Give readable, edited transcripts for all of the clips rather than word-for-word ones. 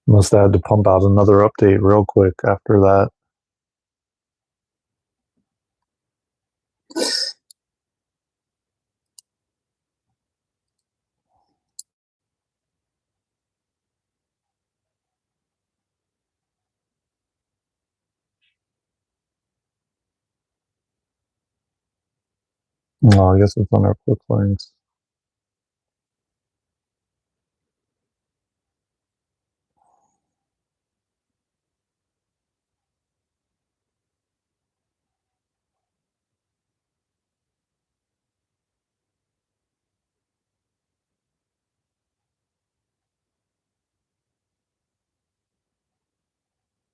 Must have had to pump out another update real quick after that. Oh, I guess it's on our quick links.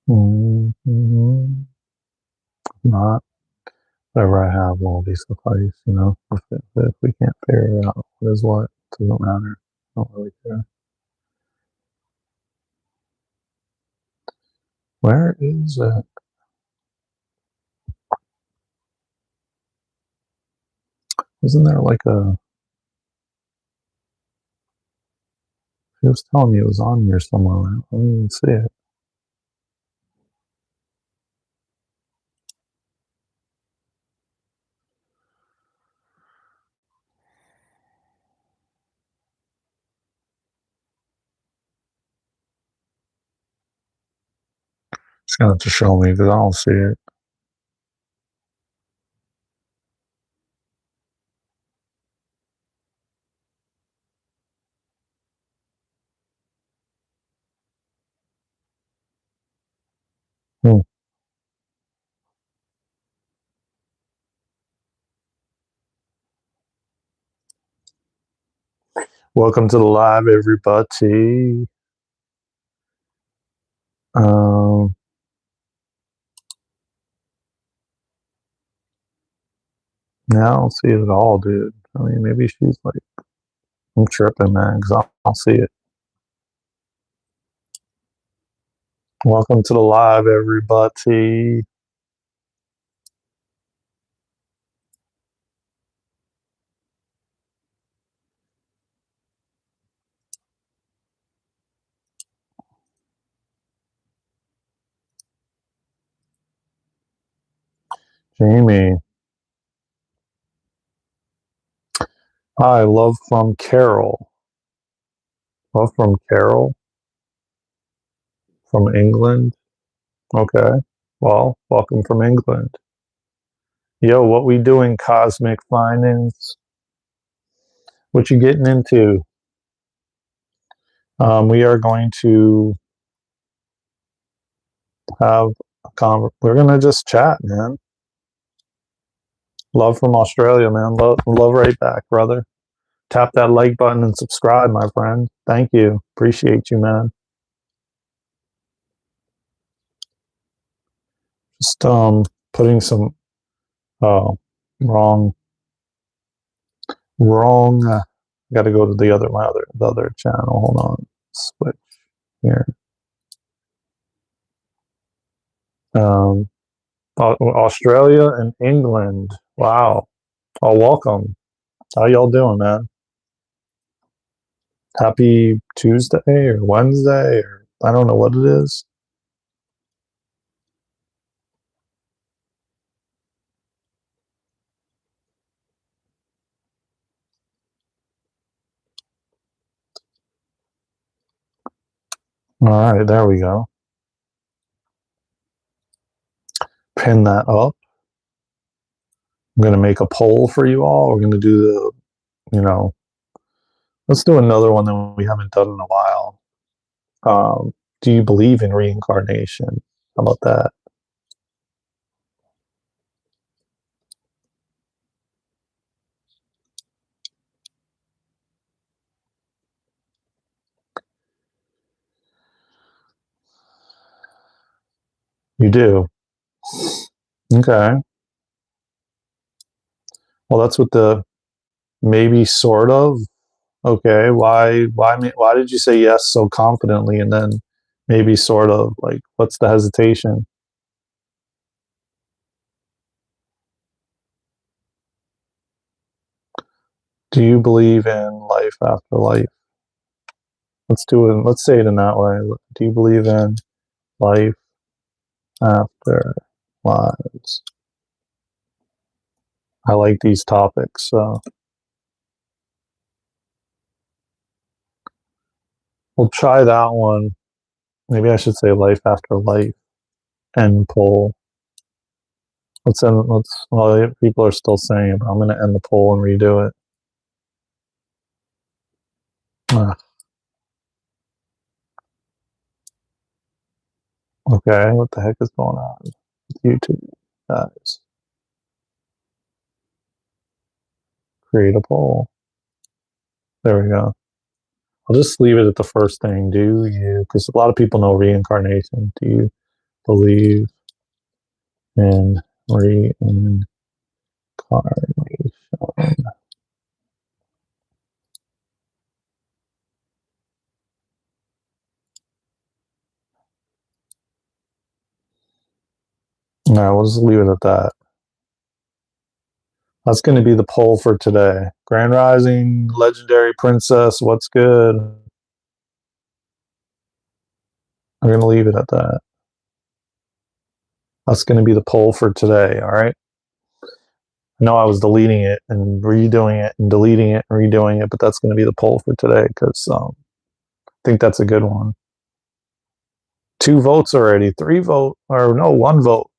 Mm-hmm. Not whatever I have will be suffice, you know. If we can't figure out what is what, it doesn't matter. I don't really care. Where is it? Isn't there like a? He was telling me it was on here somewhere. I don't even see it. It's gonna have to show me because I don't see it. Hmm. Welcome to the live, everybody. Um, yeah, I don't see it at all, dude. I mean, maybe she's like, I'm tripping, man, because I don't see it. Welcome to the live, everybody. Jamie. Hi, love from Carol. Love from Carol from England. Okay. Well, welcome from England. Yo, what we doing, Cosmic Finance? What you getting into? We are going to have we're gonna just chat, man. Love from Australia, man. Love right back, brother. Tap that like button and subscribe, my friend. Thank you. Appreciate you, man. Just putting some wrong got to go to the other channel. Hold on. Switch here. Um Australia and England. Wow. Oh, welcome. How y'all doing, man? Happy Tuesday or Wednesday or I don't know what it is. All right, there we go. Pin that up. I'm going to make a poll for you all. We're going to do let's do another one that we haven't done in a while. Do you believe in reincarnation? How about that? You do? Okay. Well, that's what the maybe sort of. Okay. Why did you say yes so confidently and then maybe sort of like what's the hesitation? Do you believe in life after life? Let's do it. Let's say it in that way. Do you believe in life after lives? I like these topics. So we'll try that one. Maybe I should say life after life and poll. Let's end. Well, people are still saying it, but I'm going to end the poll and redo it. Okay, what the heck is going on with YouTube, guys? Create a poll. There we go. I'll just leave it at the first thing. Do you? Because a lot of people know reincarnation. Do you believe in reincarnation? No, we'll just leave it at that. That's going to be the poll for today. Grand Rising, Legendary Princess, what's good? I'm going to leave it at that. That's going to be the poll for today, all right? I know I was deleting it and redoing it and deleting it and redoing it, but that's going to be the poll for today because I think that's a good one. 2 votes already, 3 vote, or no, 1 vote.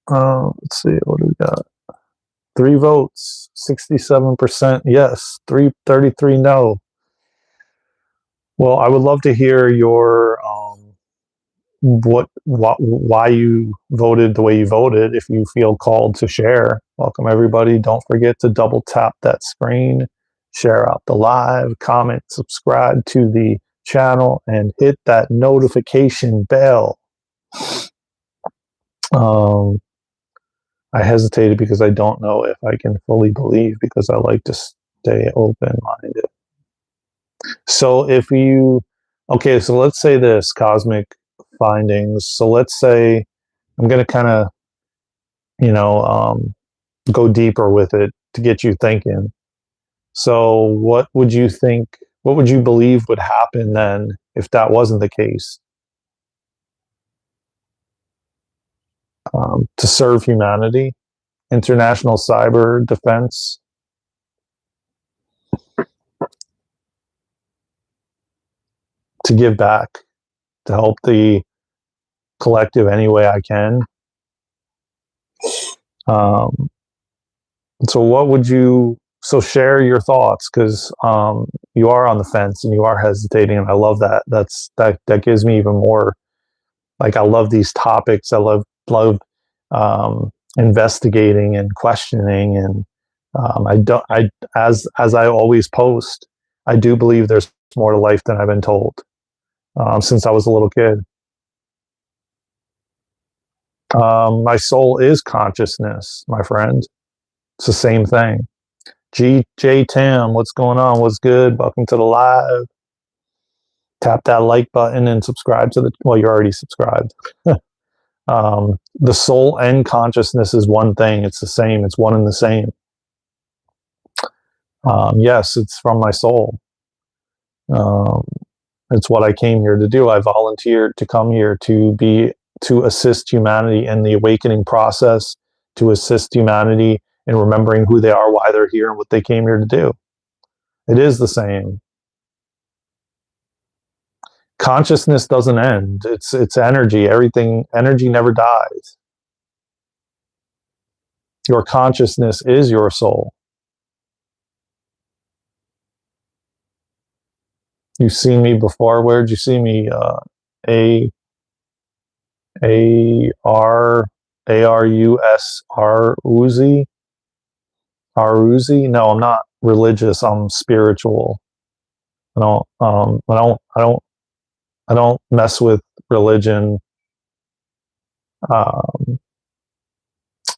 Let's see, what do we got? 3 votes, 67% yes, 33 no. Well, I would love to hear your why you voted the way you voted. If you feel called to share, welcome everybody. Don't forget to double tap that screen, share out the live, comment, subscribe to the channel, and hit that notification bell. I hesitated because I don't know if I can fully believe, because I like to stay open-minded. So if you, okay, so let's say this, cosmic findings. So let's say I'm going to kind of, go deeper with it to get you thinking. So what would you think, what would you believe would happen then if that wasn't the case? To serve humanity, international cyber defense, to give back, to help the collective any way I can. So what would you, so share your thoughts, because you are on the fence and you are hesitating, and I love that. That gives me even more, like, I love these topics. I love investigating and questioning, and as I always post, I do believe there's more to life than I've been told since I was a little kid. My soul is consciousness, my friend. It's the same thing. J Tam, what's going on? What's good? Welcome to the live. Tap that like button and subscribe to the, well, you're already subscribed. The soul and consciousness is one thing. It's the same. It's one and the same. Yes, it's from my soul. It's what I came here to do. I volunteered to come here to assist humanity in the awakening process, to assist humanity in remembering who they are, why they're here, and what they came here to do. It is the same. Consciousness doesn't end. It's energy. Energy never dies. Your consciousness is your soul. You've seen me before. Where did you see me? Uzi. Aruzi? No, I'm not religious. I'm spiritual. I don't mess with religion. I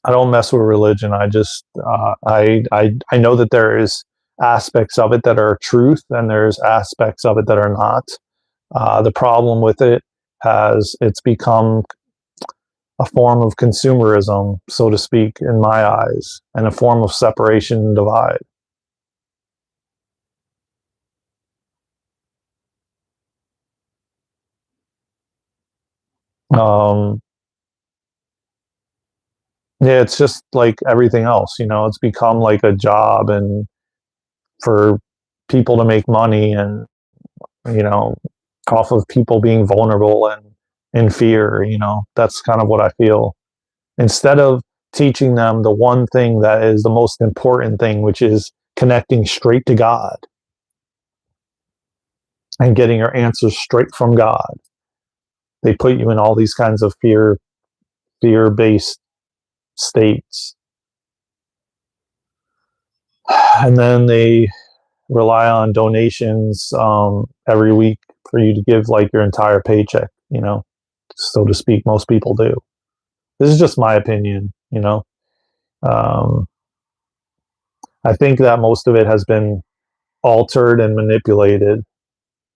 don't mess with religion. I just I know that there is aspects of it that are truth, and there's aspects of it that are not. The problem with it it's become a form of consumerism, so to speak, in my eyes, and a form of separation and divide. Um, yeah, it's just like everything else, it's become like a job and for people to make money and, you know, off of people being vulnerable and in fear, that's kind of what I feel. Instead of teaching them the one thing that is the most important thing, which is connecting straight to God and getting your answers straight from God, they put you in all these kinds of fear-based states. And then they rely on donations every week for you to give like your entire paycheck, so to speak. Most people do. This is just my opinion. Um, I think that most of it has been altered and manipulated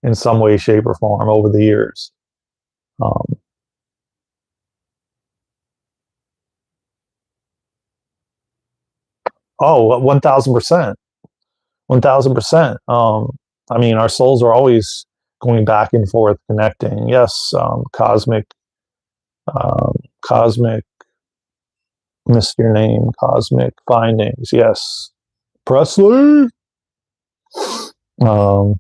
in some way, shape, or form over the years. Um, oh, 1000%. 1000%. I mean, our souls are always going back and forth, connecting. Yes, um, cosmic, missed your name, cosmic findings. Yes, Presley. Um,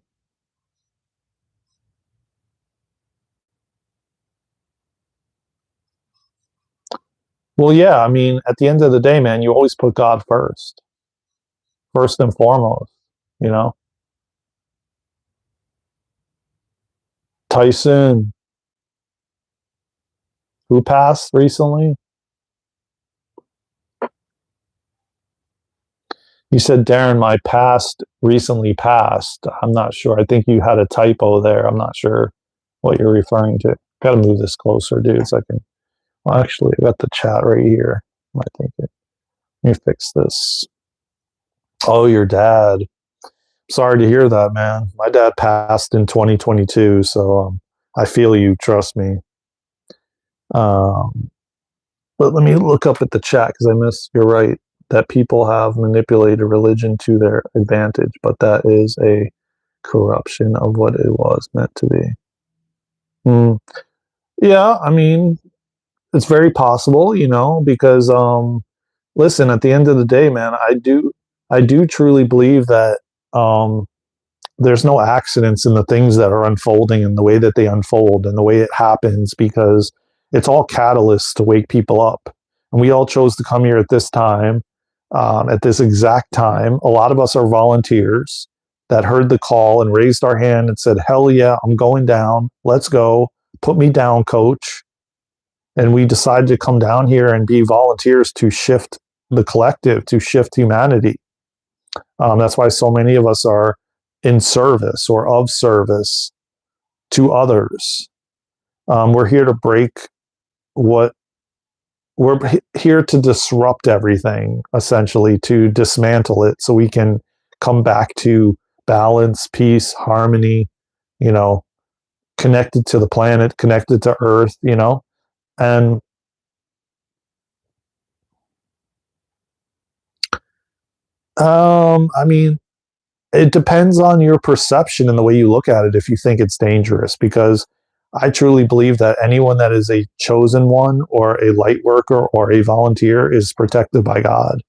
well, yeah, I mean, at the end of the day, man, you always put God first and foremost, you know? Tyson, who passed recently? You said, Daren, my past recently passed. I'm not sure. I think you had a typo there. I'm not sure what you're referring to. Got to move this closer, dude, so I can. Well, actually, I got the chat right here. I think let me fix this. Oh, your dad. Sorry to hear that, man. My dad passed in 2022, so I feel you. Trust me. Um, but let me look up at the chat because I missed. You're right that people have manipulated religion to their advantage, but that is a corruption of what it was meant to be. Mm. Yeah, I mean, it's very possible, because listen, at the end of the day, man, I do truly believe that um there's no accidents in the things that are unfolding and the way that they unfold and the way it happens because it's all catalysts to wake people up. And we all chose to come here at this time, at this exact time. A lot of us are volunteers that heard the call and raised our hand and said, hell yeah, I'm going down. Let's go. Put me down, coach. And we decided to come down here and be volunteers to shift the collective, to shift humanity. That's why so many of us are in service or of service to others. We're here to break what we're here to disrupt everything, essentially, to dismantle it so we can come back to balance, peace, harmony, you know, connected to the planet, connected to Earth, and I mean, it depends on your perception and the way you look at it if you think it's dangerous, because I truly believe that anyone that is a chosen one or a light worker or a volunteer is protected by God.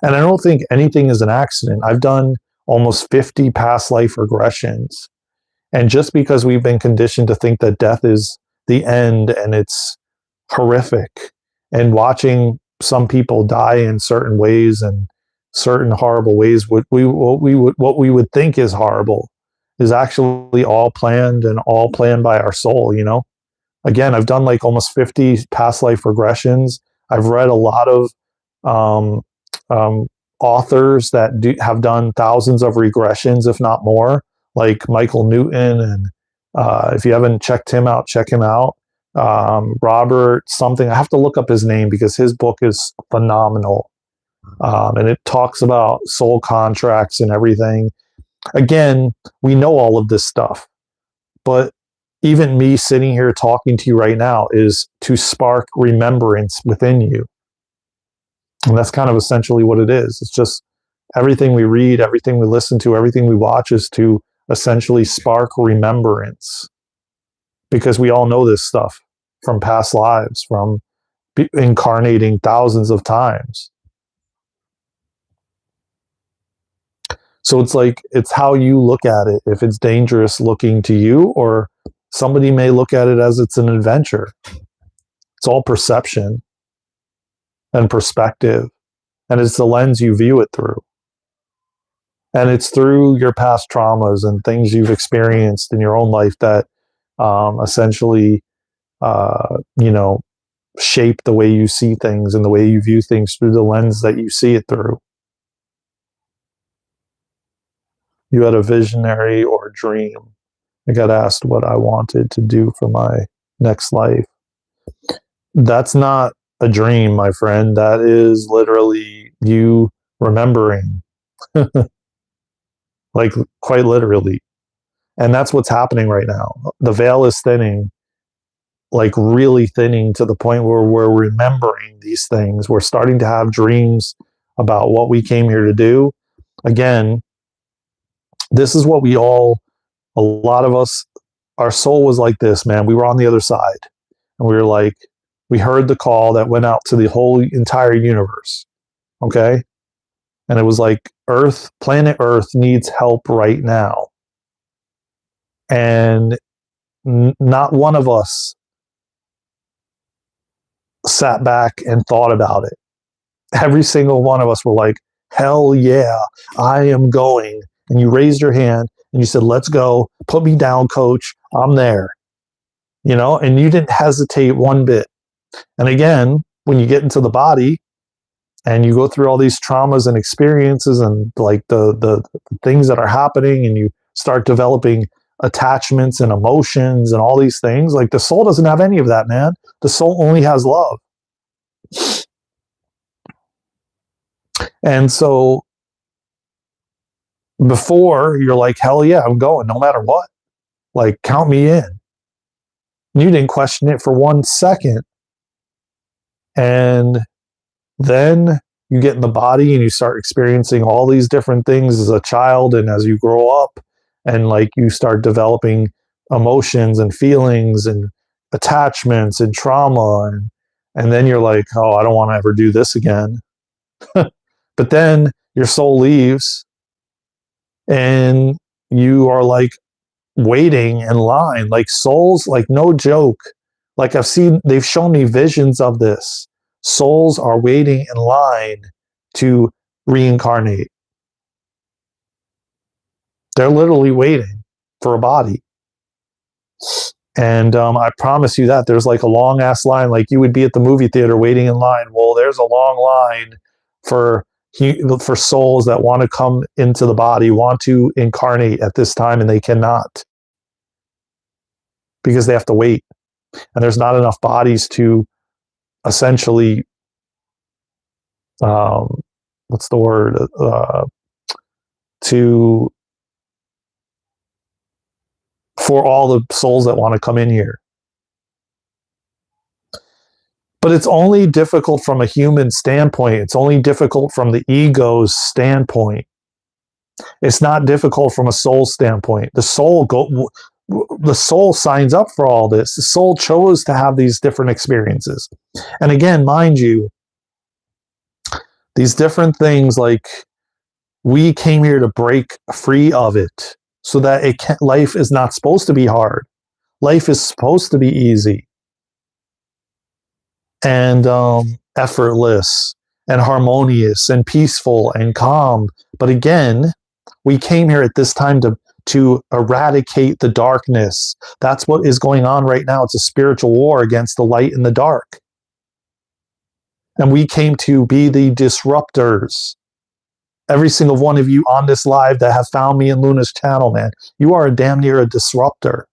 And I don't think anything is an accident. I've done almost 50 past life regressions. And just because we've been conditioned to think that death is the end and it's horrific, and watching some people die in certain ways and certain horrible ways, what we would think is horrible is actually all planned and all planned by our soul. Again, I've done like almost 50 past life regressions. I've read a lot of um, um, authors that have done thousands of regressions, if not more, like Michael Newton. And if you haven't checked him out, check him out. Robert something. I have to look up his name because his book is phenomenal. And it talks about soul contracts and everything. Again, we know all of this stuff, but even me sitting here talking to you right now is to spark remembrance within you. And that's kind of essentially what it is. It's just everything we read, everything we listen to, everything we watch is to essentially spark remembrance, because we all know this stuff. from past lives, from incarnating thousands of times. So it's like, it's how you look at it. If it's dangerous looking to you, or somebody may look at it as it's an adventure. It's all perception and perspective. And it's the lens you view it through. And it's through your past traumas and things you've experienced in your own life that essentially, shape the way you see things and the way you view things through the lens that you see it through. You had a visionary or dream. I got asked what I wanted to do for my next life. That's not a dream, my friend. That is literally you remembering. Like, quite literally. And that's what's happening right now. The veil is thinning, like really thinning, to the point where we're remembering these things. We're starting to have dreams about what we came here to do. Again, this is what a lot of us, our soul was like this, man. We were on the other side, and we were like, we heard the call that went out to the whole entire universe. Okay. And it was like, planet Earth needs help right now. And not one of us sat back and thought about it. Every single one of us were like, hell yeah, I am going. And you raised your hand and you said, let's go. Put me down, coach. I'm there. And you didn't hesitate one bit. And again, when you get into the body and you go through all these traumas and experiences and like the things that are happening, and you start developing attachments and emotions and all these things, like the soul doesn't have any of that, man. The soul only has love. And so before, you're like, hell yeah, I'm going no matter what. Like, count me in. And you didn't question it for 1 second. And then you get in the body and you start experiencing all these different things as a child and as you grow up, and like you start developing emotions and feelings and attachments and trauma, and then you're like, oh, I don't want to ever do this again. But then your soul leaves and you are like waiting in line, like souls, like no joke. Like they've shown me visions of this. Souls are waiting in line to reincarnate. They're literally waiting for a body. And I promise you that there's like a long ass line, like you would be at the movie theater waiting in line. Well, there's a long line for souls that want to come into the body, want to incarnate at this time, and they cannot, because they have to wait. And there's not enough bodies to essentially, what's the word? For all the souls that want to come in here. But it's only difficult from a human standpoint. It's only difficult from the ego's standpoint. It's not difficult from a soul standpoint. The soul signs up for all this. The soul chose to have these different experiences. And again, mind you, these different things, like, we came here to break free of it, so that life is not supposed to be hard. Life is supposed to be easy and effortless and harmonious and peaceful and calm. But again, we came here at this time to eradicate the darkness. That's what is going on right now. It's a spiritual war against the light and the dark. And we came to be the disruptors. Every single one of you on this live that have found me in Luna's channel, man, you are damn near a disruptor.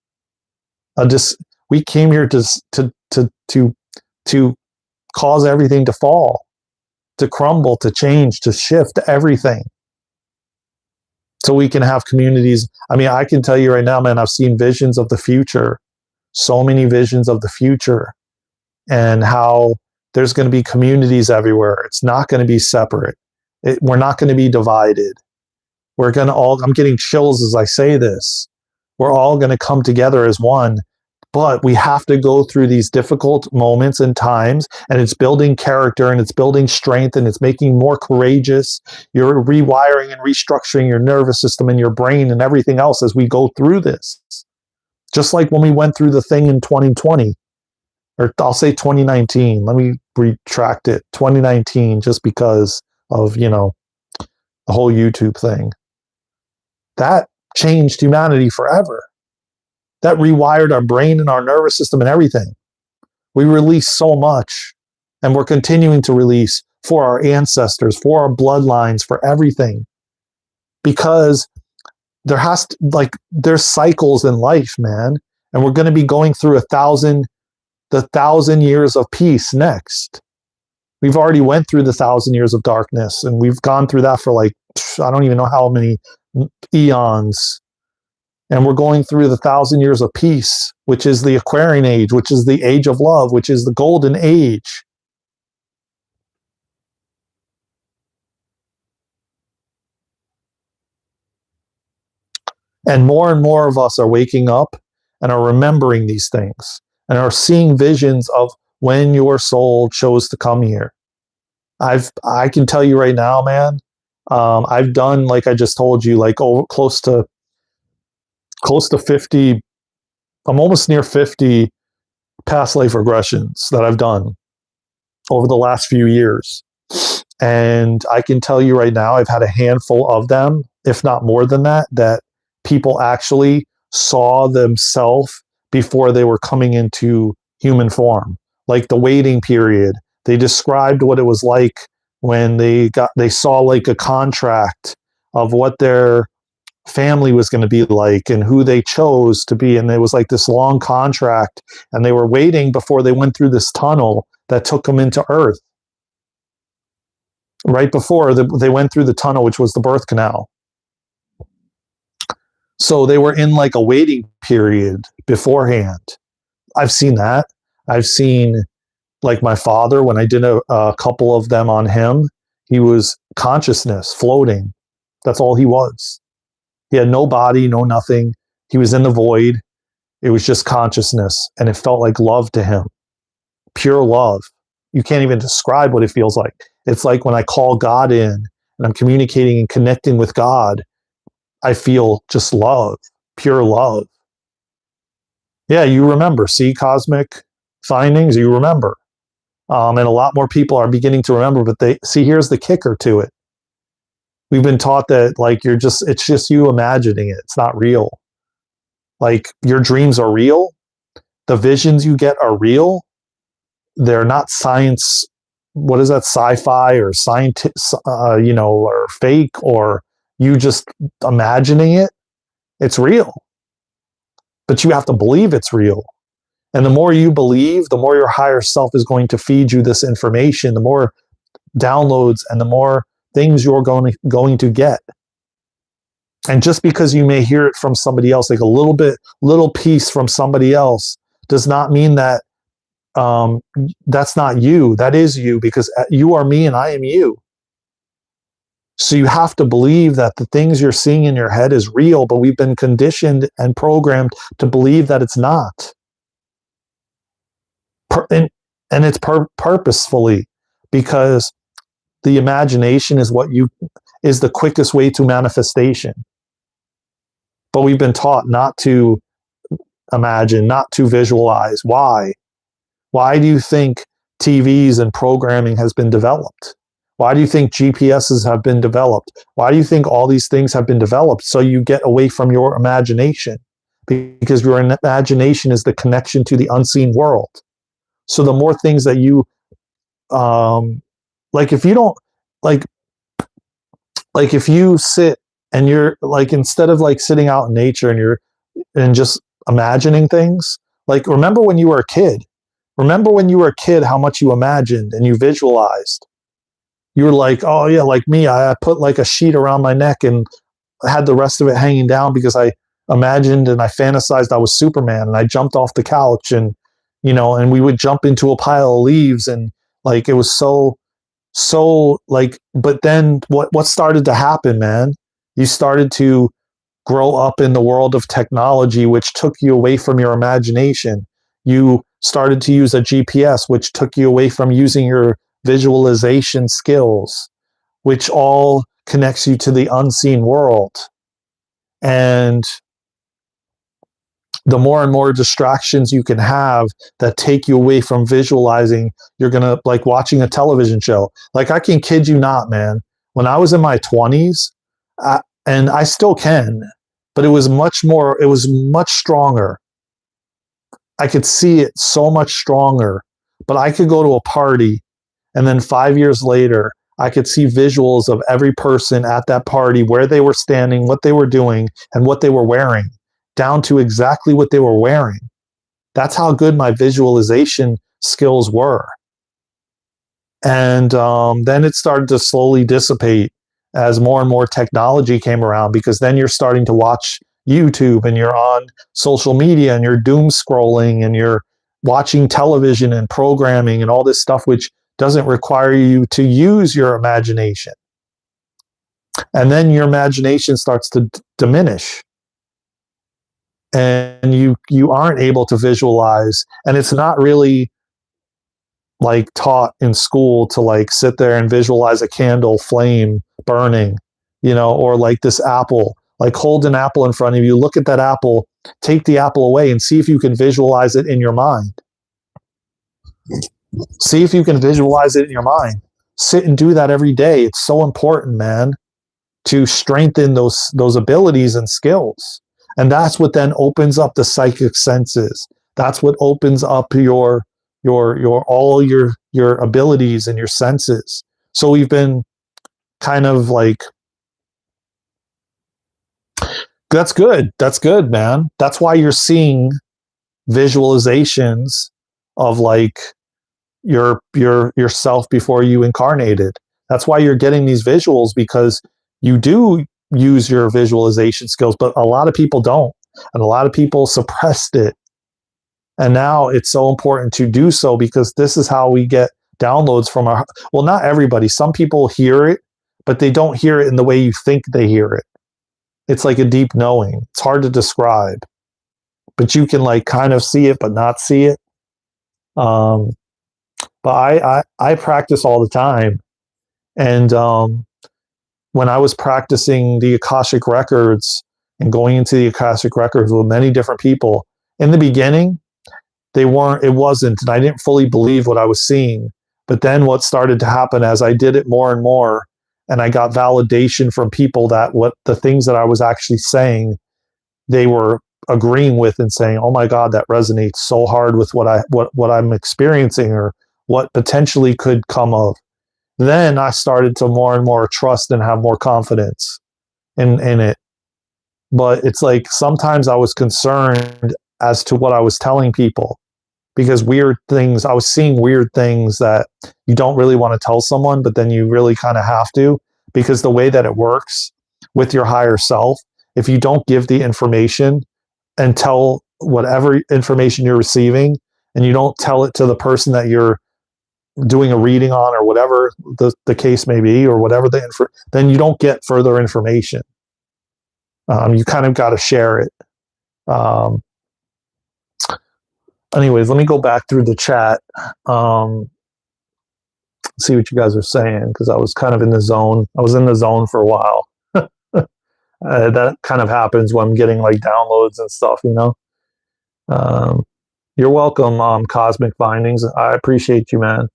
We came here to cause everything to fall, to crumble, to change, to shift everything, so we can have communities. I mean, I can tell you right now, man, I've seen visions of the future, so many visions of the future, and how there's going to be communities everywhere. It's not going to be separate. We're not going to be divided. We're going to I'm getting chills as I say this. We're all going to come together as one, But we have to go through these difficult moments and times, and it's building character and it's building strength and it's making more courageous. You're rewiring and restructuring your nervous system and your brain and everything else as we go through this. Just like when we went through the thing in 2020, or I'll say 2019. Let me retract it. 2019, just because of, the whole YouTube thing. That changed humanity forever. That rewired our brain and our nervous system and everything. We released so much, and we're continuing to release for our ancestors, for our bloodlines, for everything. Because there's cycles in life, man. And we're going to be going through the 1,000 years of peace next. We've already went through the 1,000 years of darkness, and we've gone through that for I don't even know how many eons. And we're going through the 1,000 years of peace, which is the Aquarian age, which is the age of love, which is the golden age. And more of us are waking up and are remembering these things and are seeing visions of when your soul chose to come here. I can tell you right now, man, I've done, like I just told you, close to 50, I'm almost near 50 past life regressions that I've done over the last few years. And I can tell you right now, I've had a handful of them, if not more than that people actually saw themselves before they were coming into human form. Like the waiting period, they described what it was like when they saw like a contract of what their family was going to be like and who they chose to be. And it was like this long contract, and they were waiting before they went through this tunnel that took them into Earth. Right before they went through the tunnel, which was the birth canal. So they were in like a waiting period beforehand. I've seen that. I've seen, like, my father, when I did a couple of them on him, he was consciousness floating. That's all he was. He had no body, no nothing. He was in the void. It was just consciousness, and it felt like love to him. Pure love. You can't even describe what it feels like. It's like when I call God in and I'm communicating and connecting with God, I feel just love, pure love. Yeah, you remember. See cosmic findings, you remember. And a lot more people are beginning to remember, but here's the kicker to it. We've been taught that, like, it's just you imagining it. It's not real. Like, your dreams are real. The visions you get are real. They're not science. What is that? Sci-fi or science, or fake, or you just imagining it. It's real. But you have to believe it's real. And the more you believe, the more your higher self is going to feed you this information, the more downloads and the more things you're going to get. And just because you may hear it from somebody else, like a little piece from somebody else, does not mean that that's not you. That is you, because you are me and I am you. So you have to believe that the things you're seeing in your head is real, but we've been conditioned and programmed to believe that it's not. And it's purposefully, because the imagination is is the quickest way to manifestation. But we've been taught not to imagine, not to visualize. Why? Why do you think TVs and programming has been developed? Why do you think GPSs have been developed? Why do you think all these things have been developed? So you get away from your imagination, because your imagination is the connection to the unseen world. So the more things that you, if you don't, like if you sit and you're like, instead of like sitting out in nature and just imagining things, like, remember when you were a kid? Remember when you were a kid, how much you imagined and you visualized. You were like, oh yeah, like me, I put like a sheet around my neck and had the rest of it hanging down because I imagined and I fantasized I was Superman, and I jumped off the couch and we would jump into a pile of leaves, and like, it was so like, but then what started to happen, man? You started to grow up in the world of technology, which took you away from your imagination. You started to use a GPS, which took you away from using your visualization skills, which all connects you to the unseen world. And the more and more distractions you can have that take you away from visualizing, you're going to like watching a television show. Like, I can kid you not, man. When I was in my 20s, and I still can, but it was much stronger. I could see it so much stronger, but I could go to a party and then 5 years later, I could see visuals of every person at that party, where they were standing, what they were doing, and what they were wearing, down to exactly what they were wearing. That's how good my visualization skills were. And then it started to slowly dissipate as more and more technology came around, because then you're starting to watch YouTube and you're on social media and you're doom scrolling and you're watching television and programming and all this stuff, which doesn't require you to use your imagination. And then your imagination starts to diminish. And you aren't able to visualize. And it's not really like taught in school to like sit there and visualize a candle flame burning, or like this apple. Like, hold an apple in front of you, look at that apple, take the apple away, and see if you can visualize it in your mind. See if you can visualize it in your mind. Sit and do that every day. It's so important, man, to strengthen those abilities and skills. And that's what then opens up the psychic senses. That's what opens up your all your abilities and your senses. So we've been kind of like, that's good, man. That's why you're seeing visualizations of like yourself before you incarnated. That's why you're getting these visuals, because you do use your visualization skills, but a lot of people don't, and a lot of people suppressed it. And now it's so important to do so, because this is how we get downloads from our, well, not everybody. Some people hear it, but they don't hear it in the way you think they hear it. It's like a deep knowing. It's hard to describe, but you can like kind of see it, but not see it. But I practice all the time. And when I was practicing the Akashic Records and going into the Akashic Records with many different people, in the beginning, it wasn't, and I didn't fully believe what I was seeing. But then what started to happen as I did it more and more, and I got validation from people that what the things that I was actually saying, they were agreeing with and saying, "Oh my God, that resonates so hard with what I'm experiencing, or what potentially could come of." Then I started to more and more trust and have more confidence in it. But it's like sometimes I was concerned as to what I was telling people, because I was seeing weird things that you don't really want to tell someone, but then you really kind of have to, because the way that it works with your higher self, if you don't give the information and tell whatever information you're receiving, and you don't tell it to the person that you're doing a reading on, or whatever the case may be, or whatever then you don't get further information. You kind of got to share it. Anyways, let me go back through the chat, see what you guys are saying, because I was kind of in the zone. I was in the zone for a while. That kind of happens when I'm getting like downloads and stuff, You're welcome, Cosmic Findings. I appreciate you, man.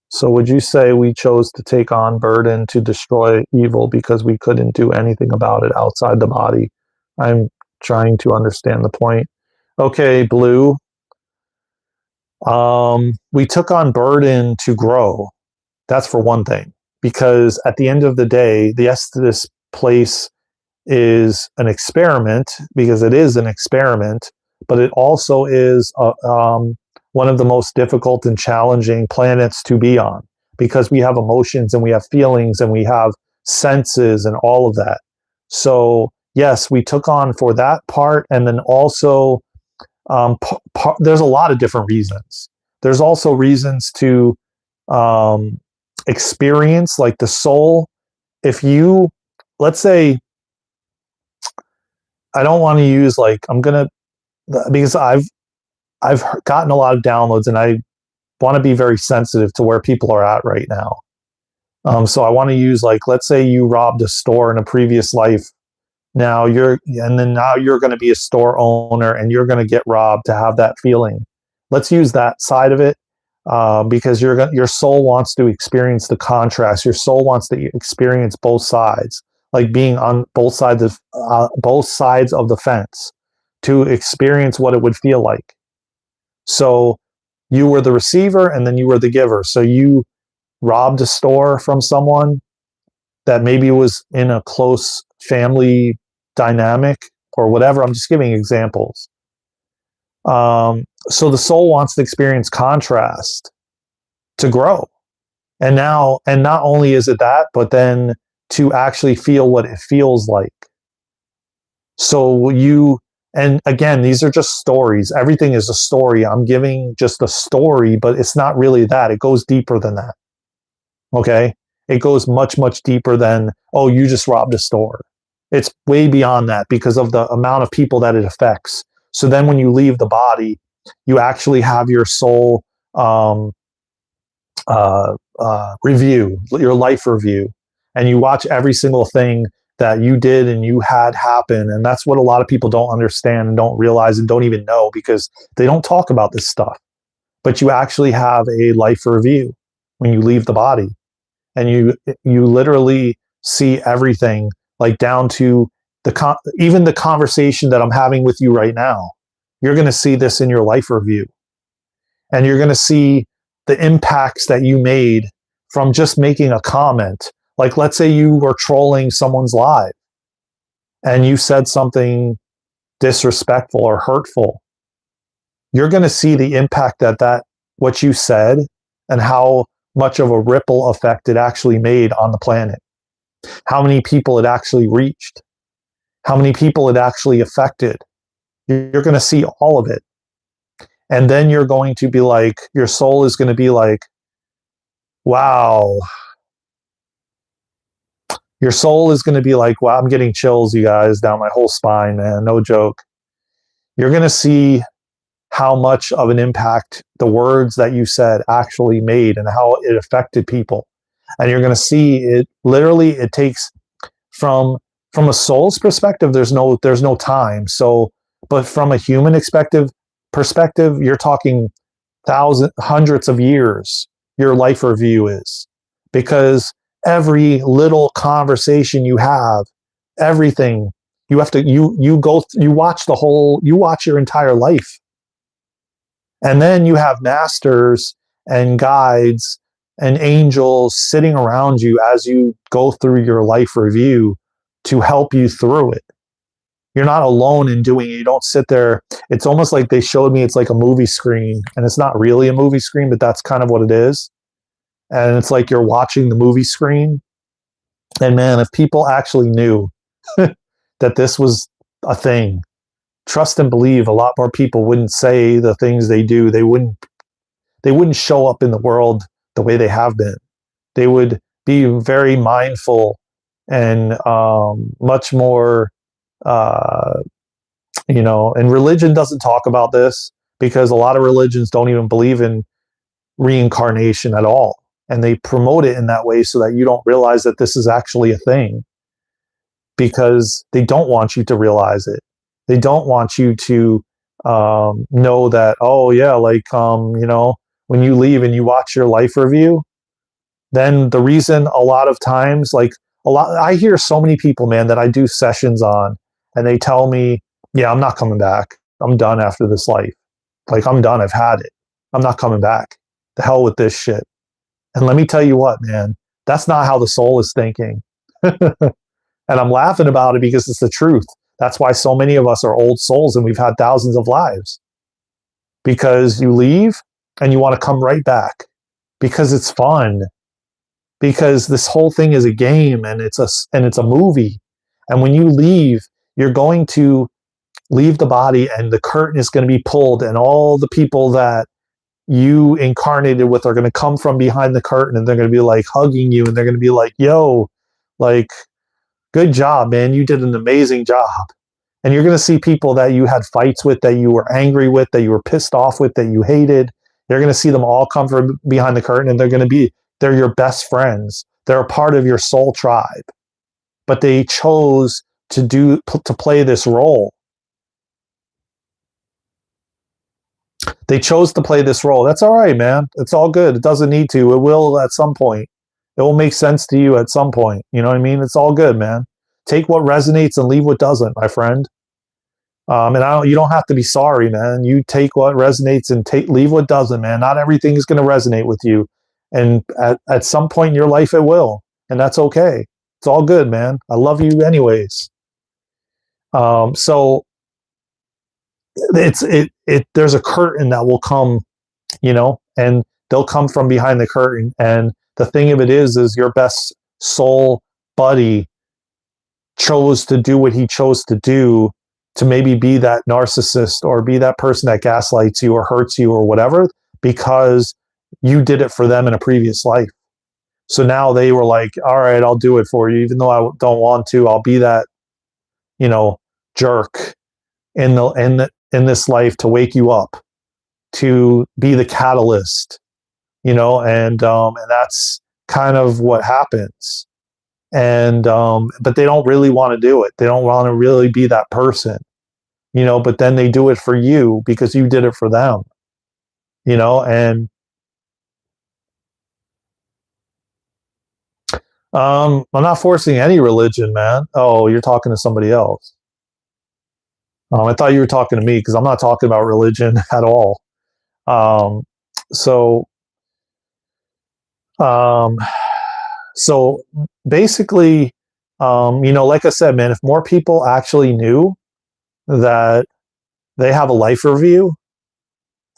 So would you say we chose to take on burden to destroy evil because we couldn't do anything about it outside the body? I'm trying to understand the point. Okay, Blue. We took on burden to grow. That's for one thing. Because at the end of the day, yes, this place is an experiment, because it is an experiment, but it also is one of the most difficult and challenging planets to be on, because we have emotions and we have feelings and we have senses and all of that. So yes, we took on for that part. And then also there's a lot of different reasons. There's also reasons to experience, like the soul. If you, let's say, I don't want to use like, because I've gotten a lot of downloads, and I want to be very sensitive to where people are at right now. So I want to use, like, let's say you robbed a store in a previous life. Now you're going to be a store owner, and you're going to get robbed to have that feeling. Let's use that side of it, because your soul wants to experience the contrast. Your soul wants to experience both sides, like being on both sides of the fence, to experience what it would feel like. So you were the receiver, and then you were the giver. So you robbed a store from someone that maybe was in a close family dynamic or whatever. I'm just giving examples. So the soul wants to experience contrast to grow. And not only is it that, but then to actually feel what it feels like. So and again, these are just stories. Everything is a story. I'm giving just a story, but it's not really that. It goes deeper than that. Okay? It goes much, much deeper than, oh, you just robbed a store. It's way beyond that because of the amount of people that it affects. So then when you leave the body, you actually have your soul review, your life review, and you watch every single thing that you did and you had happen. And that's what a lot of people don't understand and don't realize and don't even know, because they don't talk about this stuff. But you actually have a life review when you leave the body, and you literally see everything, like down to even the conversation that I'm having with you right now. You're going to see this in your life review, and you're going to see the impacts that you made from just making a comment. Like, let's say you were trolling someone's live and you said something disrespectful or hurtful. You're going to see the impact that what you said, and how much of a ripple effect it actually made on the planet. How many people it actually reached. How many people it actually affected. You're going to see all of it. And then you're going to be like, your soul is going to be like, wow. Your soul is going to be like, wow, I'm getting chills, you guys, down my whole spine, man. No joke. You're going to see how much of an impact the words that you said actually made and how it affected people. And you're going to see it literally, it takes from a soul's perspective, there's no time. So, but from a human perspective, you're talking hundreds of years. Your life review is, because every little conversation you have, everything you have to, you watch your entire life. And then you have masters and guides and angels sitting around you as you go through your life review to help you through it. You're not alone in doing it. You don't sit there. It's almost like they showed me, it's like a movie screen, and it's not really a movie screen, but that's kind of what it is. And it's like you're watching the movie screen. And man, if people actually knew that this was a thing, trust and believe, a lot more people wouldn't say the things they do. They wouldn't show up in the world the way they have been. They would be very mindful and much more, and religion doesn't talk about this, because a lot of religions don't even believe in reincarnation at all. And they promote it in that way so that you don't realize that this is actually a thing, because they don't want you to realize it. They don't want you to know that, oh yeah, like, when you leave and you watch your life review, then the reason a lot of times, I hear so many people, man, that I do sessions on, and they tell me, yeah, I'm not coming back. I'm done after this life. Like, I'm done. I've had it. I'm not coming back. The hell with this shit. And let me tell you what, man, that's not how the soul is thinking. And I'm laughing about it because it's the truth. That's why so many of us are old souls and we've had thousands of lives. Because you leave and you want to come right back. Because it's fun. Because this whole thing is a game, and it's a movie. And when you leave, you're going to leave the body, and the curtain is going to be pulled, and all the people that you incarnated with are going to come from behind the curtain, and they're going to be like hugging you, and they're going to be like, yo, like, good job, man. You did an amazing job. And you're going to see people that you had fights with, that you were angry with, that you were pissed off with, that you hated. You're going to see them all come from behind the curtain, and they're your best friends. They're a part of your soul tribe. But they chose to play this role. They chose to play this role. That's all right, man. It's all good. It doesn't need to. It will at some point. It will make sense to you at some point. You know what I mean? It's all good, man. Take what resonates and leave what doesn't, my friend. You don't have to be sorry, man. You take what resonates and leave what doesn't, man. Not everything is going to resonate with you. And at some point in your life, it will. And that's okay. It's all good, man. I love you anyways. So there's a curtain that will come, and they'll come from behind the curtain. And the thing of it is your best soul buddy chose to do what he chose to do, to maybe be that narcissist or be that person that gaslights you or hurts you or whatever, because you did it for them in a previous life. So now they were like, all right, I'll do it for you. Even though I don't want to, I'll be that, jerk in this life to wake you up, to be the catalyst, and that's kind of what happens. And but they don't really want to do it. They don't want to really be that person, but then they do it for you because you did it for them, and I'm not forcing any religion, man. Oh, you're talking to somebody else. I thought you were talking to me, because I'm not talking about religion at all. So basically, like I said, man, if more people actually knew that they have a life review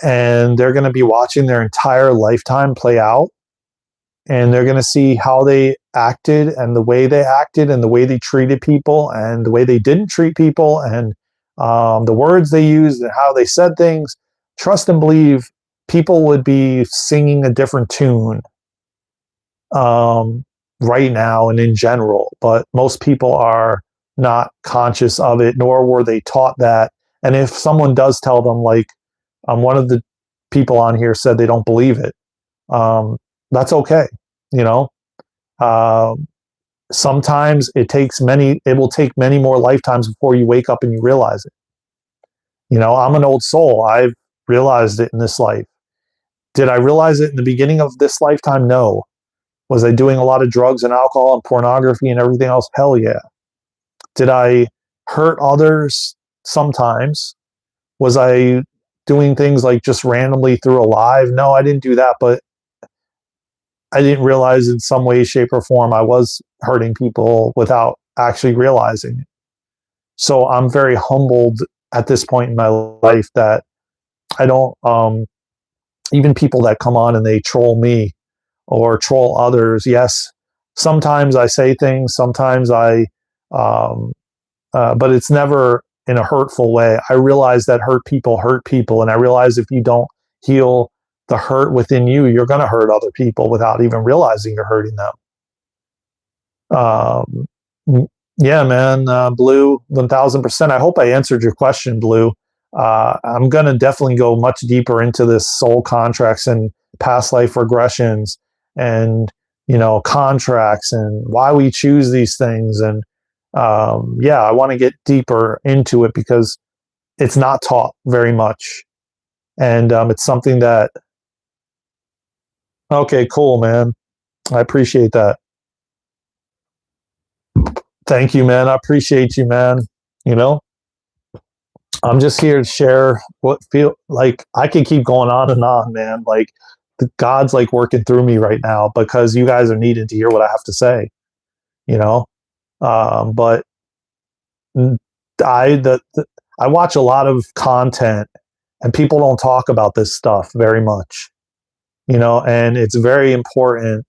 and they're going to be watching their entire lifetime play out, and they're going to see how they acted and the way they acted and the way they treated people and the way they didn't treat people, and the words they used and how they said things, trust and believe people would be singing a different tune right now and in general. But most people are not conscious of it, nor were they taught that. And if someone does tell them, like one of the people on here said they don't believe it, that's okay. Sometimes it will take many more lifetimes before you wake up and you realize it. I'm an old soul. I've realized it in this life. Did I realize it in the beginning of this lifetime? No. Was I doing a lot of drugs and alcohol and pornography and everything else? Hell yeah. Did I hurt others? Sometimes. Was I doing things like just randomly through a live? No, I didn't do that, but I didn't realize in some way, shape, or form I was hurting people without actually realizing it. So I'm very humbled at this point in my life that I don't, even people that come on and they troll me or troll others. Yes, sometimes I say things, sometimes but it's never in a hurtful way. I realize that hurt people, and I realize if you don't heal the hurt within you, you're going to hurt other people without even realizing you're hurting them. Yeah, man, Blue, 1000%. I hope I answered your question, Blue. I'm going to definitely go much deeper into this soul contracts and past life regressions and, contracts and why we choose these things. And I want to get deeper into it because it's not taught very much. And it's something that, okay, cool, man. I appreciate that. Thank you, man. I appreciate you, man. I'm just here to share what feel like. I can keep going on, man. Like God's like working through me right now because you guys are needed to hear what I have to say, but I watch a lot of content and people don't talk about this stuff very much, and it's very important.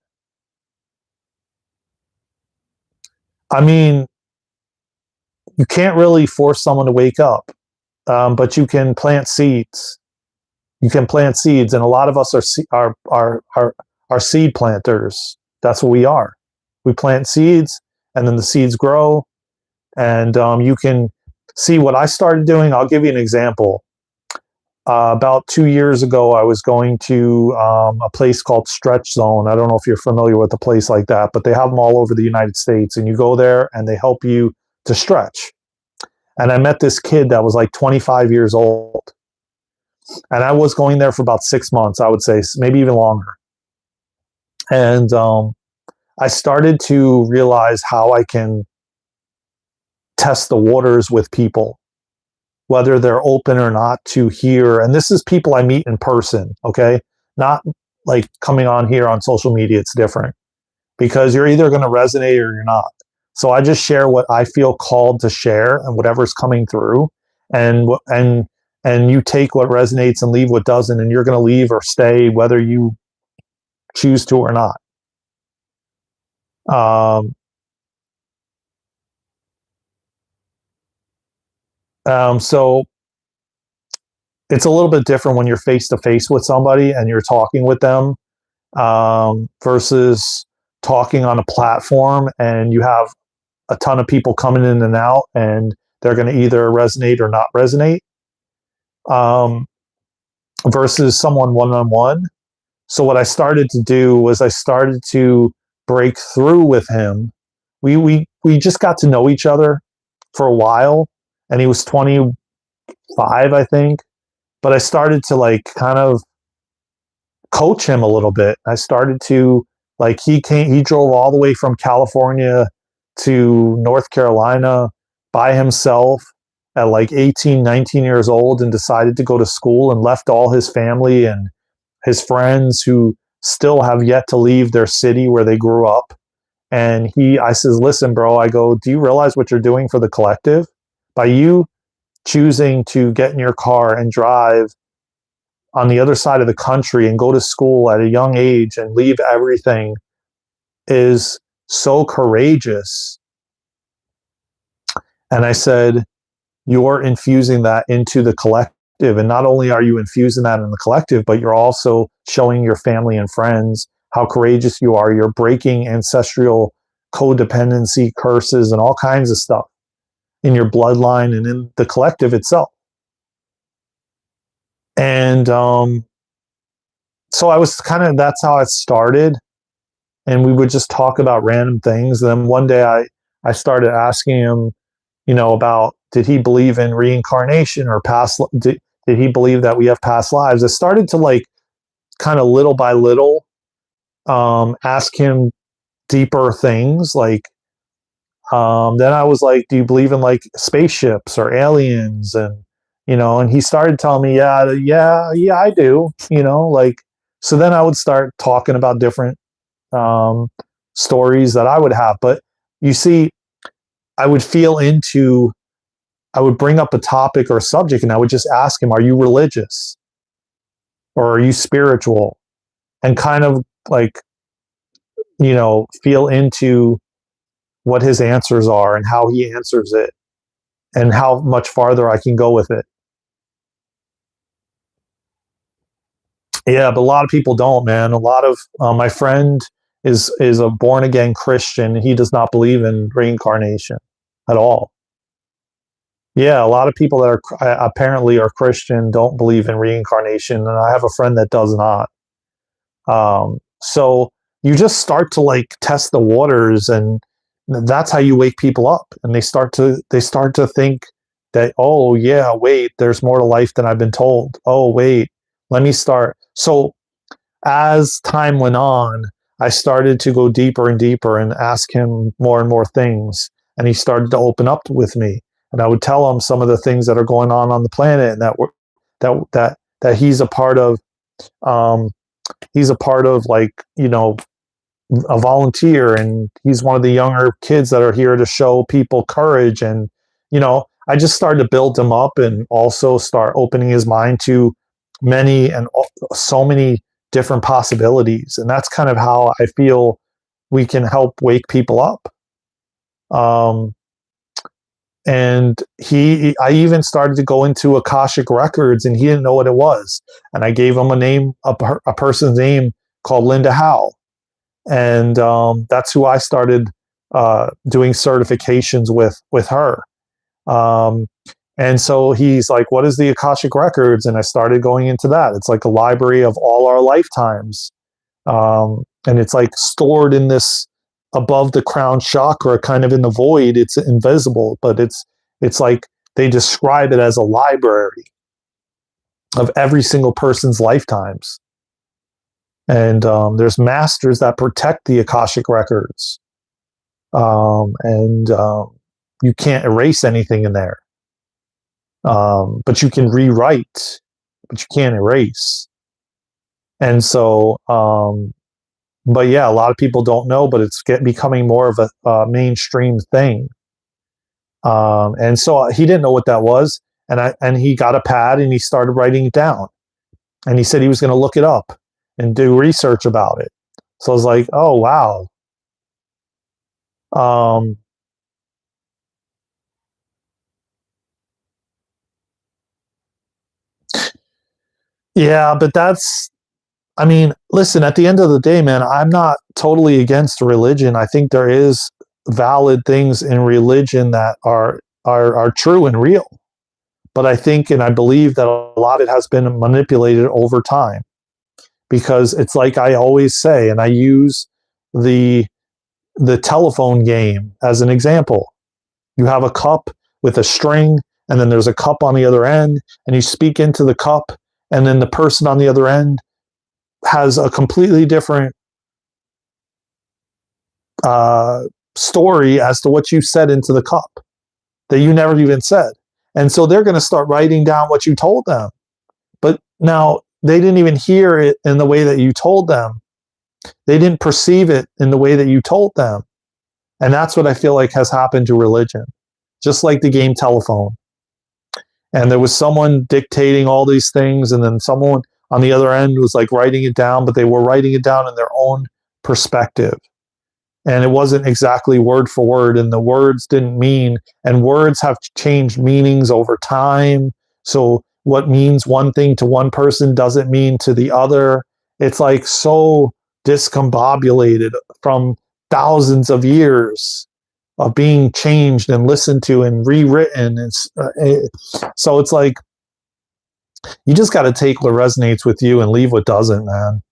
I mean, you can't really force someone to wake up, but you can plant seeds. You can plant seeds, and a lot of us are seed planters. That's what we are. We plant seeds, and then the seeds grow, and you can See, what I started doing, I'll give you an example. About 2 years ago, I was going to a place called Stretch Zone. I don't know if you're familiar with a place like that, but they have them all over the United States. And you go there and they help you to stretch. And I met this kid that was like 25 years old. And I was going there for about 6 months, I would say, maybe even longer. And I started to realize how I can test the waters with people, whether they're open or not to hear. And this is people I meet in person, okay? Not like coming on here on social media. It's different because you're either going to resonate or you're not. So I just share what I feel called to share and whatever's coming through, and you take what resonates and leave what doesn't, and you're going to leave or stay whether you choose to or not. So it's a little bit different when you're face to face with somebody and you're talking with them, versus talking on a platform and you have a ton of people coming in and out and they're going to either resonate or not resonate, versus someone one-on-one. So what I started to do was I started to break through with him. We just got to know each other for a while, and he was 25, I think. But I started to like kind of coach him a little bit. I started to like he drove all the way from California to North Carolina by himself at like 18, 19 years old, and decided to go to school and left all his family and his friends who still have yet to leave their city where they grew up. And I says, listen, bro, I go, do you realize what you're doing for the collective? By you choosing to get in your car and drive on the other side of the country and go to school at a young age and leave everything is so courageous. And I said, you're infusing that into the collective. And not only are you infusing that in the collective, but you're also showing your family and friends how courageous you are. You're breaking ancestral codependency, curses, and all kinds of stuff in your bloodline and in the collective itself. And so I was that's how it started. And we would just talk about random things. And then one day I started asking him, about, did he believe in reincarnation or past, did he believe that we have past lives? I started to like kind of little by little ask him deeper things. Like, then I was like, do you believe in like spaceships or aliens? And, and he started telling me, yeah, I do, like, so then I would start talking about different stories that I would have. But you see, I would bring up a topic or a subject and I would just ask him, are you religious or are you spiritual? And kind of like, feel into what his answers are and how he answers it and how much farther I can go with it. Yeah, but a lot of people don't, man. A lot of my friend is a born again Christian. He does not believe in reincarnation at all. Yeah, a lot of people that are apparently are Christian don't believe in reincarnation, and I have a friend that does not. So you just start to like test the waters, and that's how you wake people up, and they start to think that, oh yeah, wait, there's more to life than I've been told. Oh wait, let me start. So as time went on, I started to go deeper and deeper and ask him more and more things, and he started to open up with me. And I would tell him some of the things that are going on the planet, and that he's a part of. He's a part of, like, a volunteer, and he's one of the younger kids that are here to show people courage. And I just started to build him up and also start opening his mind to so many different possibilities. And that's kind of how I feel we can help wake people up. And I even started to go into Akashic Records, and he didn't know what it was. And I gave him a person's name called Linda Howe. And that's who I started doing certifications with her. And so he's like, what is the Akashic Records? And I started going into that. It's like a library of all our lifetimes. And it's like stored in this above the crown chakra, kind of in the void. It's invisible, but it's like they describe it as a library of every single person's lifetimes. And there's masters that protect the Akashic Records. And you can't erase anything in there. But you can rewrite, but you can't erase. And so, but yeah, a lot of people don't know, but it's becoming more of a mainstream thing. And so he didn't know what that was. And he got a pad and he started writing it down. And he said he was going to look it up and do research about it. So I was like, oh, wow. Yeah, but I mean, listen, at the end of the day, man, I'm not totally against religion. I think there is valid things in religion that are true and real. But I think and I believe that a lot of it has been manipulated over time. Because it's like I always say, and I use the telephone game as an example. You have a cup with a string, and then there's a cup on the other end, and you speak into the cup, and then the person on the other end has a completely different story as to what you said into the cup that you never even said. And so they're going to start writing down what you told them. But now they didn't even hear it in the way that you told them. They didn't perceive it in the way that you told them. And that's what I feel like has happened to religion. Just like the game telephone. And there was someone dictating all these things, and then someone on the other end was like writing it down, but they were writing it down in their own perspective. And it wasn't exactly word for word, and the words didn't mean, and words have changed meanings over time. So what means one thing to one person doesn't mean to the other. It's like so discombobulated from thousands of years of being changed and listened to and rewritten. So it's like, you just got to take what resonates with you and leave what doesn't, man.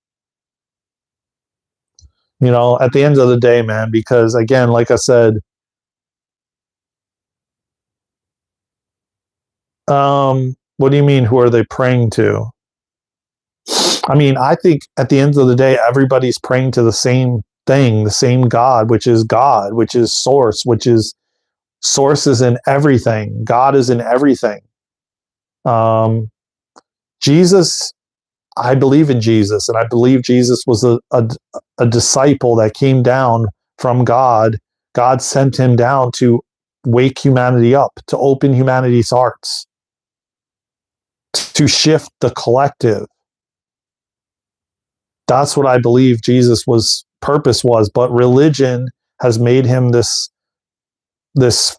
You know, at the end of the day, man, because again, like I said, what do you mean, who are they praying to? I mean, I think at the end of the day, everybody's praying to the same thing, the same God, which is source, which is source is in everything. God is in everything. Jesus, I believe in Jesus, and I believe Jesus was a disciple that came down from God. God sent him down to wake humanity up, to open humanity's hearts, to shift the collective. That's what I believe Jesus' purpose was. But religion has made him this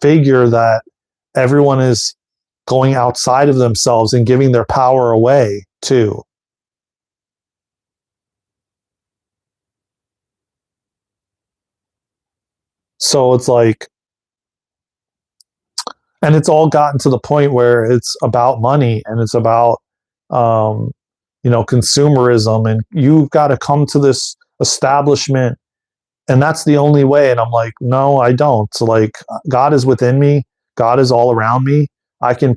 figure that everyone is going outside of themselves and giving their power away to. So it's like, and it's all gotten to the point where it's about money, and it's about consumerism, and you've got to come to this establishment, and that's the only way. And I'm like, no, I don't. So like, God is within me. God is all around me. I can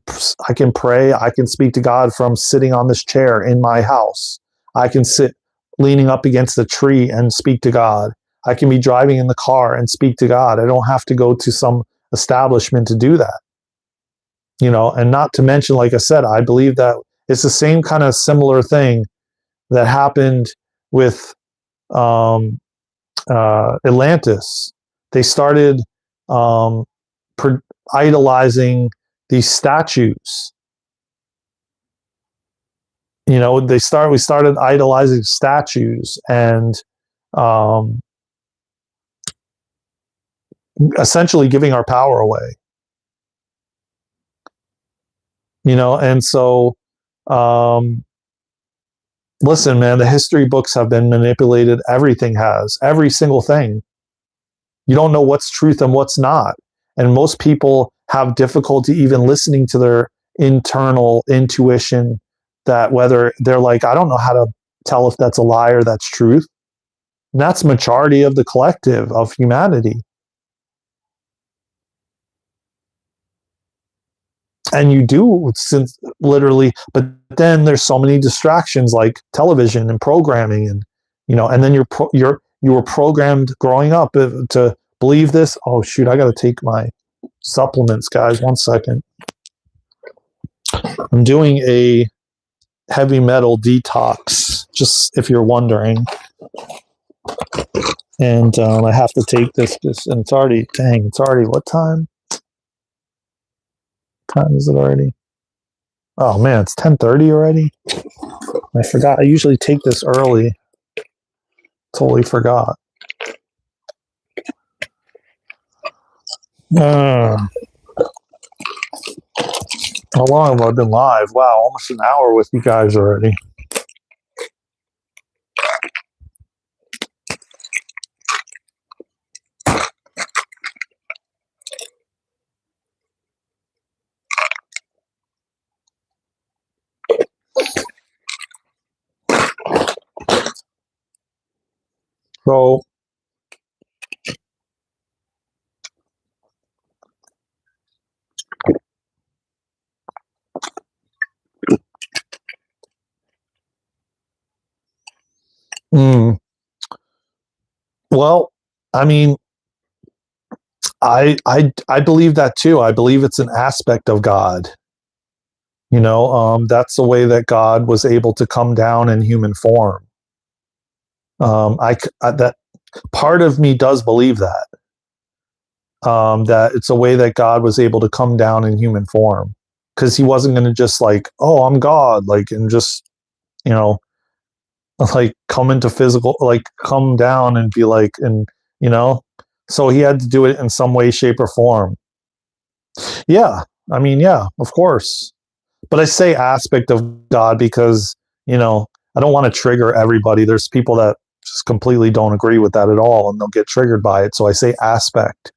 pray. I can speak to God from sitting on this chair in my house. I can sit leaning up against a tree and speak to God. I can be driving in the car and speak to God. I don't have to go to some establishment to do that. And not to mention, like I said, I believe that it's the same kind of similar thing that happened with Atlantis. They started idolizing these statues. We started idolizing statues and essentially giving our power away. And so listen, man, the history books have been manipulated. Everything has. Every single thing. You don't know what's truth and what's not. And most people have difficulty even listening to their internal intuition, that whether they're like, I don't know how to tell if that's a lie or that's truth. And that's majority of the collective of humanity. And you do, since literally, but then there's so many distractions like television and programming, and and then you were programmed growing up to believe this. Oh shoot, I got to take my supplements, guys. 1 second. I'm doing a heavy metal detox, just if you're wondering. And I have to take this, and it's already, what time? Time is it already? Oh man, it's 10:30 already. I forgot. I usually take this early. Totally forgot. How long have I been live? Wow, almost an hour with you guys already. So, well, I mean, I believe that too. I believe it's an aspect of God. That's the way that God was able to come down in human form. That part of me does believe that. That it's a way that God was able to come down in human form, because he wasn't going to just like, oh, I'm God, like, and just, like come into physical, like come down and be like, and, so he had to do it in some way, shape, or form. Yeah. I mean, yeah, of course. But I say aspect of God because, I don't want to trigger everybody. There's people that just completely don't agree with that at all, and they'll get triggered by it. So I say aspect.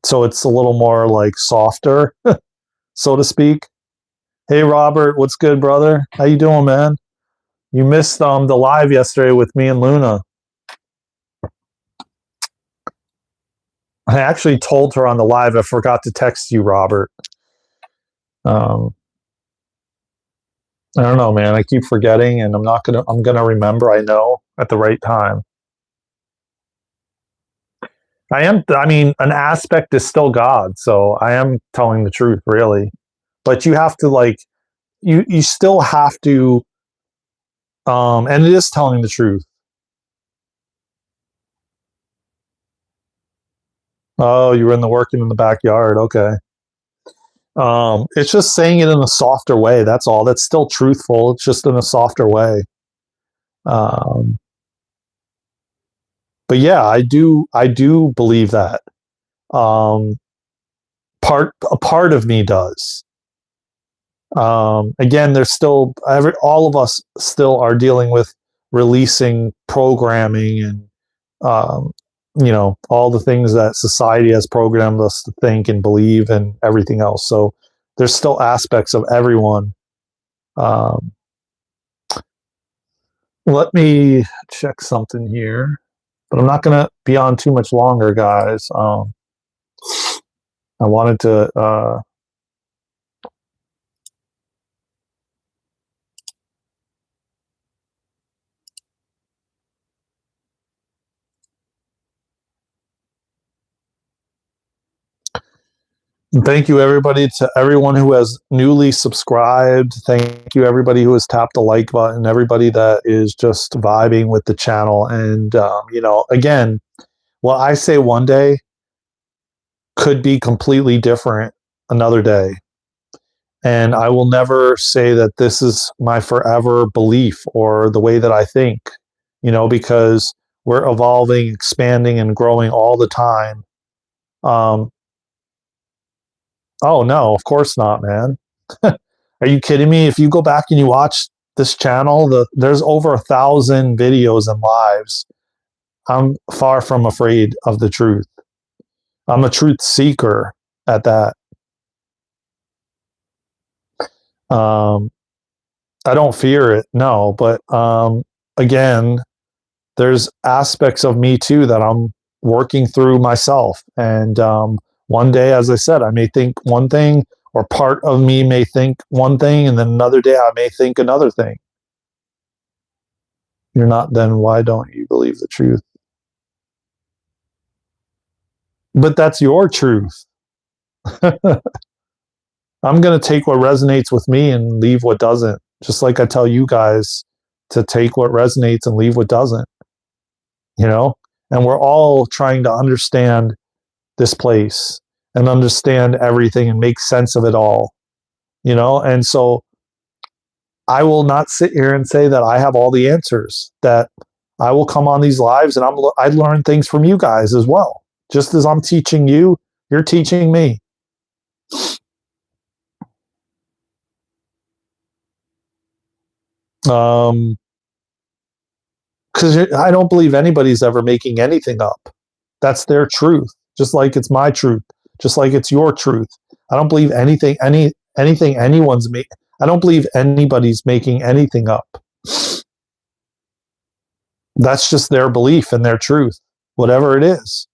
So it's a little more like softer, so to speak. Hey, Robert, what's good, brother? How you doing, man? You missed the live yesterday with me and Luna. I actually told her on the live I forgot to text you, Robert. I don't know, man. I keep forgetting, and I'm gonna remember, I know, at the right time. I mean, an aspect is still God, so I am telling the truth, really. But you have to, like, you still have to, and it is telling the truth. Oh, you were working in the backyard. Okay. It's just saying it in a softer way. That's all. That's still truthful. It's just in a softer way. But yeah, I do believe that. A part of me does. Again, there's still all of us still are dealing with releasing programming and all the things that society has programmed us to think and believe and everything else. So there's still aspects of everyone. Let me check something here, but I'm not going to be on too much longer, guys. I wanted to thank you, everybody, to everyone who has newly subscribed. Thank you, everybody who has tapped the like button, everybody that is just vibing with the channel. And, again, what I say one day could be completely different another day. And I will never say that this is my forever belief or the way that I think, because we're evolving, expanding, and growing all the time. Oh no, of course not, man. Are you kidding me? If you go back and you watch this channel, there's over 1,000 videos and lives. I'm far from afraid of the truth. I'm a truth seeker. at that. I don't fear it, no, but again, there's aspects of me too that I'm working through myself. And one day, as I said, I may think one thing, or part of me may think one thing, and then another day I may think another thing. You're not, then why don't you believe the truth? But that's your truth. I'm going to take what resonates with me and leave what doesn't. Just like I tell you guys to take what resonates and leave what doesn't, you know? And we're all trying to understand this place and understand everything and make sense of it all, you know? And so I will not sit here and say that I have all the answers, that I will come on these lives and I learn things from you guys as well. Just as I'm teaching you, you're teaching me. Because I don't believe anybody's ever making anything up. That's their truth, just like it's my truth, just like it's your truth. I don't believe anything anyone's making. I don't believe anybody's making anything up. That's just their belief and their truth, whatever it is.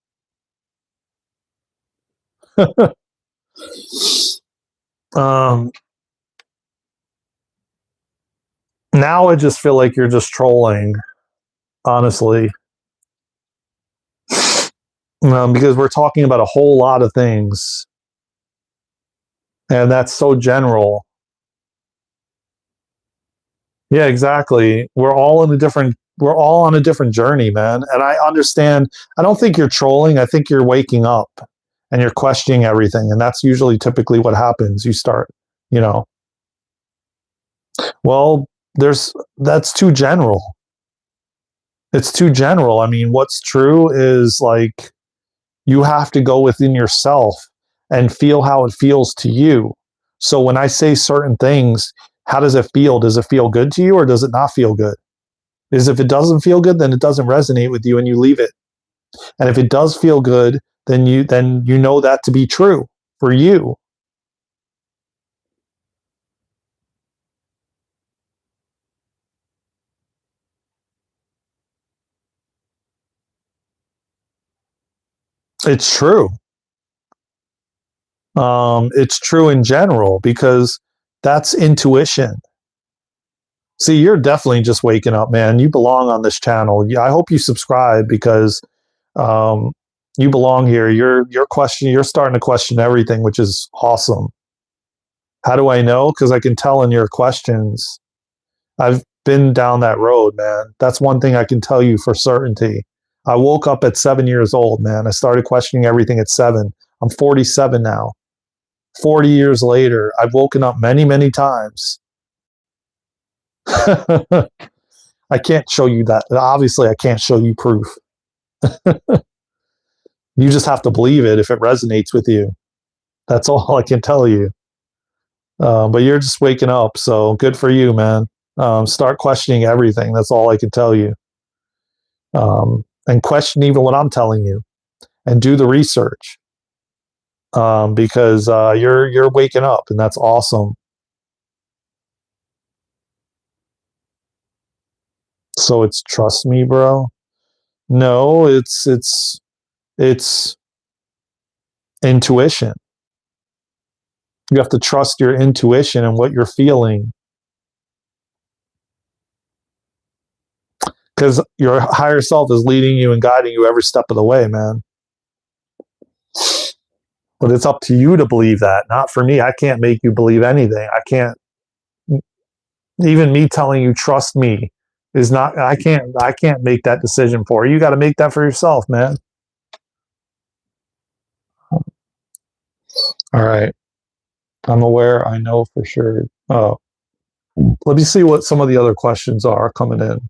Now I just feel like you're just trolling, honestly. Because we're talking about a whole lot of things, and that's so general. Yeah, exactly. We're all on a different journey, man. And I understand. I don't think you're trolling. I think you're waking up and you're questioning everything. And that's usually typically what happens. You start, you know, well, that's too general. It's too general. I mean, what's true is like you have to go within yourself and feel how it feels to you. So when I say certain things, how does it feel? Does it feel good to you or does it not feel good? Because if it doesn't feel good, then it doesn't resonate with you and you leave it. And if it does feel good, then you know that to be true for you. It's true. It's true in general because that's intuition. See, you're definitely just waking up, man. You belong on this channel. I hope you subscribe because you belong here. You're starting to question everything, which is awesome. How do I know? Because I can tell in your questions. I've been down that road, man. That's one thing I can tell you for certainty. I woke up at 7 years old, man. I started questioning everything at 7. I'm 47 now. 40 years later, I've woken up many, many times. I can't show you that. Obviously, I can't show you proof. You just have to believe it if it resonates with you. That's all I can tell you. But you're just waking up, so good for you, man. Start questioning everything. That's all I can tell you. And question even what I'm telling you, and do the research because you're waking up, and that's awesome. So it's trust me, bro. No, it's intuition. You have to trust your intuition and what you're feeling. Because your higher self is leading you and guiding you every step of the way, man. But it's up to you to believe that, not for me. I can't make you believe anything. I can't. Even me telling you trust me is not. I can't make that decision for you. You got to make that for yourself, man. All right. I'm aware. I know for sure. Let me see what some of the other questions are coming in.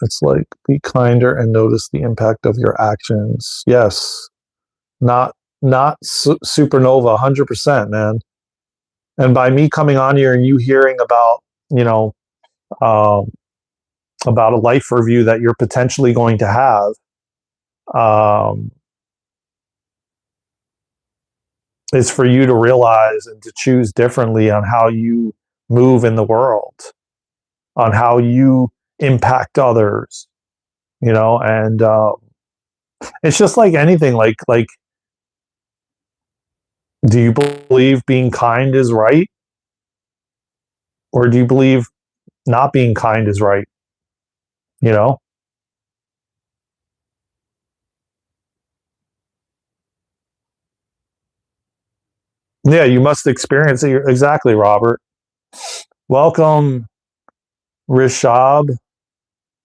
It's like be kinder and notice the impact of your actions. Yes, not supernova, 100%, man. And by me coming on here and you hearing about about a life review that you're potentially going to have, um, is for you to realize and to choose differently on how you move in the world, on how you impact others, you know. And it's just like anything. Like, do you believe being kind is right, or do you believe not being kind is right? You know. Yeah, you must experience it. Exactly, Robert. Welcome, Rishab.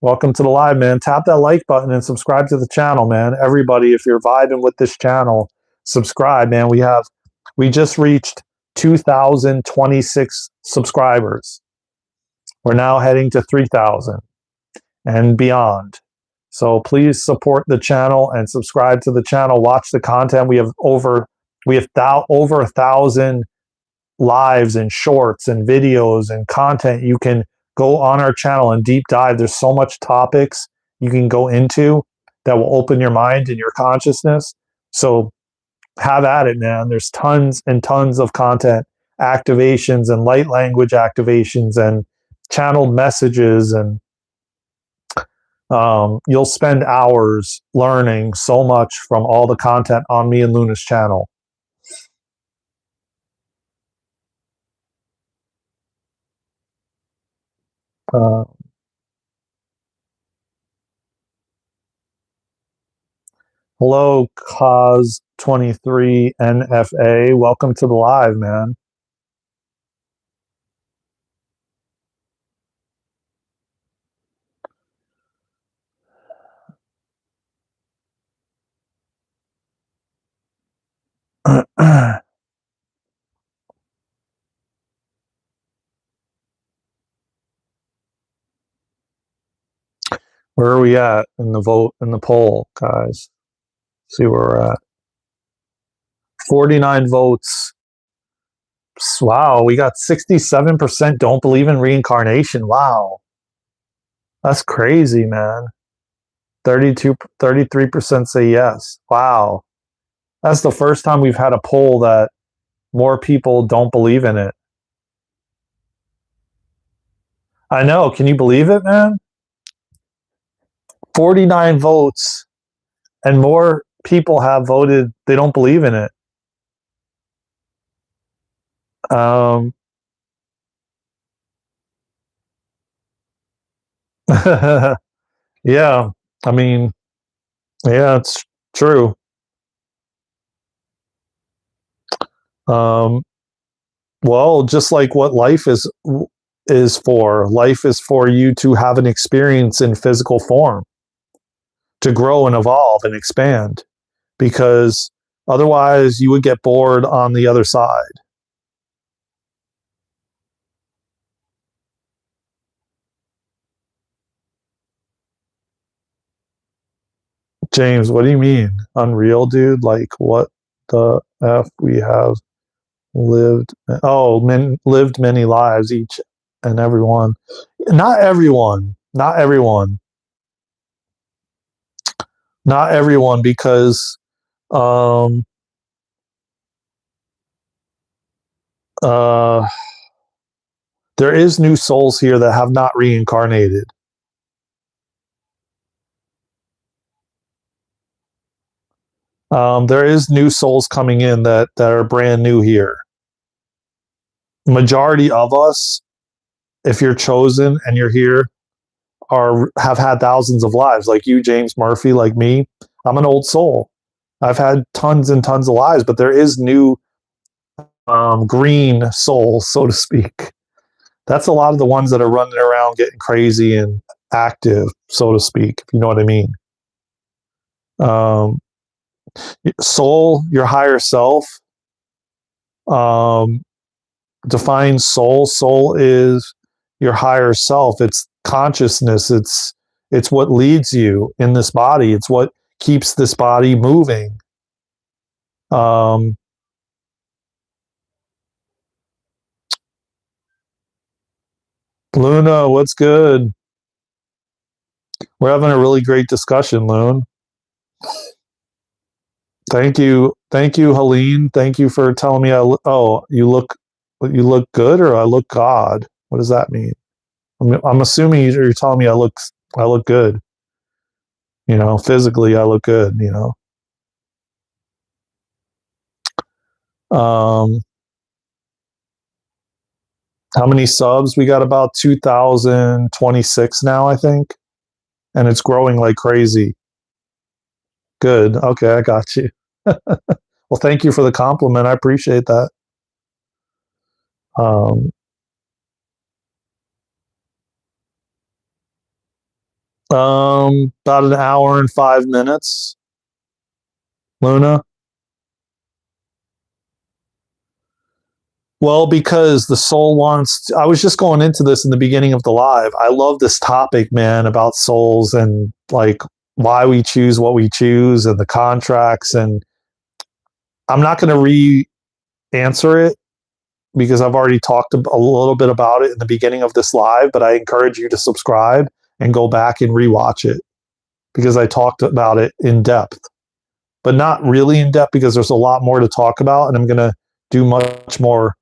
Welcome to the live, man. Tap that like button and subscribe to the channel, man. Everybody, if you're vibing with this channel, subscribe, man. We just reached 2,026 subscribers. We're now heading to 3,000 and beyond. So please support the channel and subscribe to the channel. Watch the content. We have over 1,000 lives and shorts and videos and content. You can go on our channel and deep dive. There's so much topics you can go into that will open your mind and your consciousness. So have at it, man. There's tons and tons of content, activations and light language activations and channeled messages. And you'll spend hours learning so much from all the content on me and Luna's channel. Uh, Hello, Cause23 NFA. Welcome to the live, man. Where are we at in the poll, guys? See where we're at. 49 votes. Wow, we got 67% don't believe in reincarnation. Wow. That's crazy, man. 33% say yes. Wow. That's the first time we've had a poll that more people don't believe in it. I know. Can you believe it, man? 49 votes and more people have voted they don't believe in it. Um, yeah, I mean, yeah, it's true. Um, well, just like what life is for you to have an experience in physical form, to grow and evolve and expand, because otherwise you would get bored on the other side. James, what do you mean? Unreal, dude? Like, what the F? We have lived, lived many lives, each and every one. Not everyone. Not everyone. Not everyone, because um, uh, there is new souls here that have not reincarnated. There is new souls coming in that are brand new here. Majority of us, if you're chosen and you're here, have had thousands of lives, like you, James Murphy, like me. I'm an old soul. I've had tons and tons of lives, but there is new green souls, so to speak. That's a lot of the ones that are running around getting crazy and active, so to speak, if you know what I mean. Um, soul, your higher self, um, defines soul. Soul is your higher self. It's consciousness. It's what leads you in this body. It's what keeps this body moving. Luna, what's good? We're having a really great discussion, Loon. Thank you, Helene. Thank you for telling me. You look good, or I look God. What does that mean? I'm assuming you're telling me I look good. You know, physically I look good. You know, how many subs? We got about 2,026 now, I think, and it's growing like crazy. Good. Okay, I got you. Well, thank you for the compliment. I appreciate that. Um, about an hour and 5 minutes. Luna. Well, because the soul wants. I was just going into this in the beginning of the live. I love this topic, man, about souls and like why we choose what we choose and the contracts. And I'm not going to re-answer it because I've already talked a little bit about it in the beginning of this live. But I encourage you to subscribe and go back and rewatch it because I talked about it in depth, but not really in depth because there's a lot more to talk about, and I'm going to do much more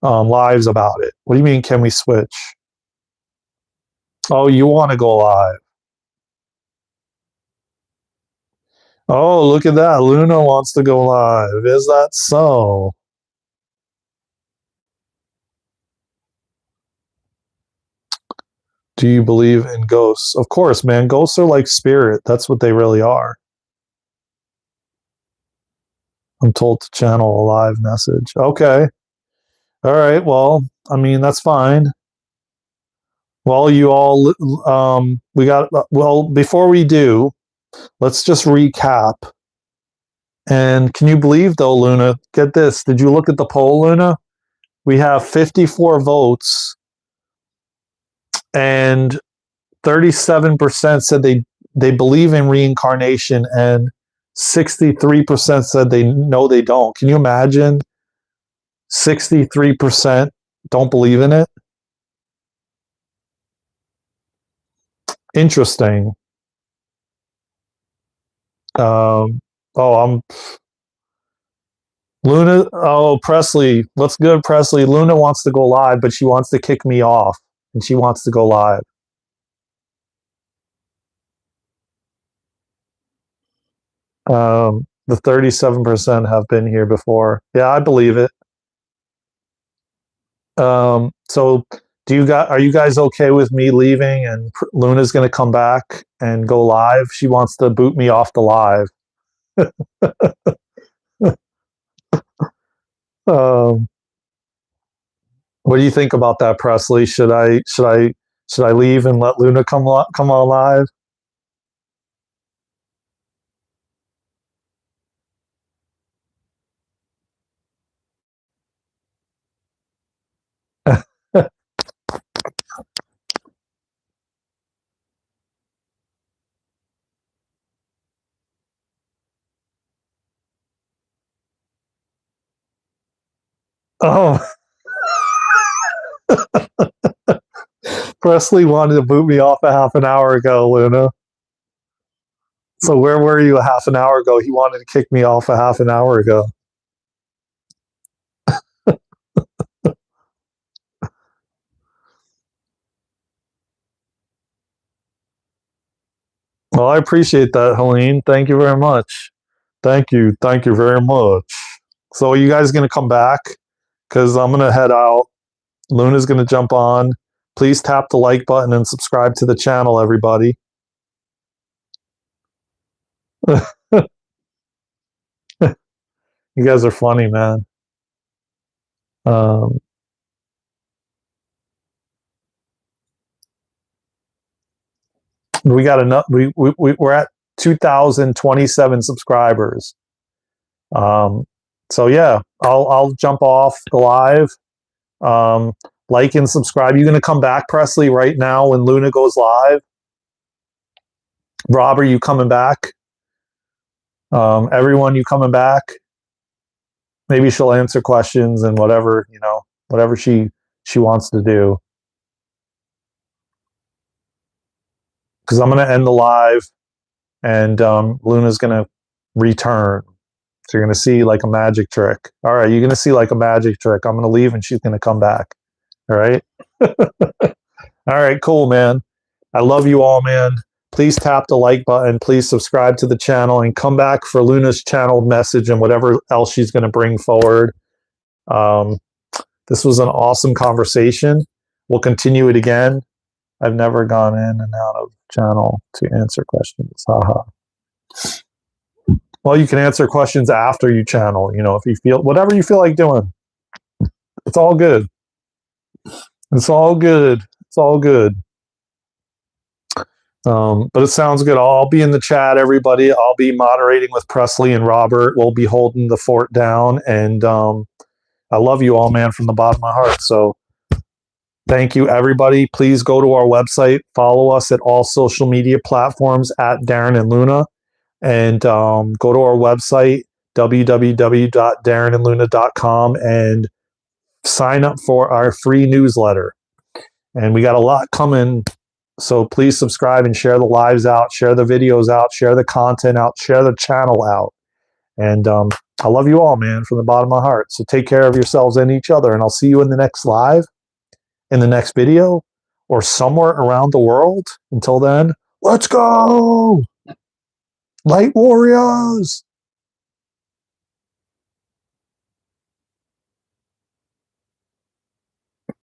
lives about it. What do you mean, can we switch? Oh, you want to go live? Oh, look at that. Luna wants to go live. Is that so? Do you believe in ghosts? Of course, man. Ghosts are like spirit. That's what they really are. I'm told to channel a live message. Okay. All right. Well, I mean, that's fine. Well, you all, we got, well, before we do, let's just recap. And can you believe, though, Luna? Get this. Did you look at the poll, Luna? We have 54 votes, and 37% said they believe in reincarnation, and 63% said they don't. Can you imagine? 63% don't believe in it. Interesting. I'm Luna. Oh, Presley. What's good, Presley? Luna wants to go live, but she wants to kick me off, and she wants to go live. The 37% have been here before. Yeah, I believe it. So are you guys okay with me leaving and Luna's going to come back and go live? She wants to boot me off the live. um, what do you think about that, Presley? Should I leave and let Luna come on live? Oh, Presley wanted to boot me off a half an hour ago, Luna. So where were you a half an hour ago? He wanted to kick me off a half an hour ago. Well, I appreciate that, Helene. Thank you very much. Thank you. Thank you very much. So are you guys going to come back? Because I'm going to head out. Luna's going to jump on. Please tap the like button and subscribe to the channel, everybody. You guys are funny, man. We got enough. We're at 2,027 subscribers. So yeah, I'll jump off the live. Like and subscribe. You going to come back, Presley, right now when Luna goes live? Rob, are you coming back? Everyone, you coming back? Maybe she'll answer questions and whatever, whatever she wants to do. Because I'm going to end the live. and Luna's going to return. So you're going to see like a magic trick. All right, you're going to see like a magic trick. I'm going to leave and she's going to come back. All right. All right, cool, man. I love you all, man. Please tap the like button. Please subscribe to the channel and come back for Luna's channel message and whatever else she's going to bring forward. This was an awesome conversation. We'll continue it again. I've never gone in and out of channel to answer questions. Haha. Well, you can answer questions after you channel, you know, if you feel, whatever you feel like doing. It's all good. It's all good. It's all good. But it sounds good. I'll be in the chat, everybody. I'll be moderating with Presley and Robert. We'll be holding the fort down. And I love you all, man, from the bottom of my heart. So thank you, everybody. Please go to our website. Follow us at all social media platforms at Daren and Luna. And go to our website, www.darenandluna.com, and sign up for our free newsletter. And we got a lot coming. So please subscribe and share the lives out, share the videos out, share the content out, share the channel out. And I love you all, man, from the bottom of my heart. So take care of yourselves and each other. And I'll see you in the next live, in the next video, or somewhere around the world. Until then, let's go! Light Warriors!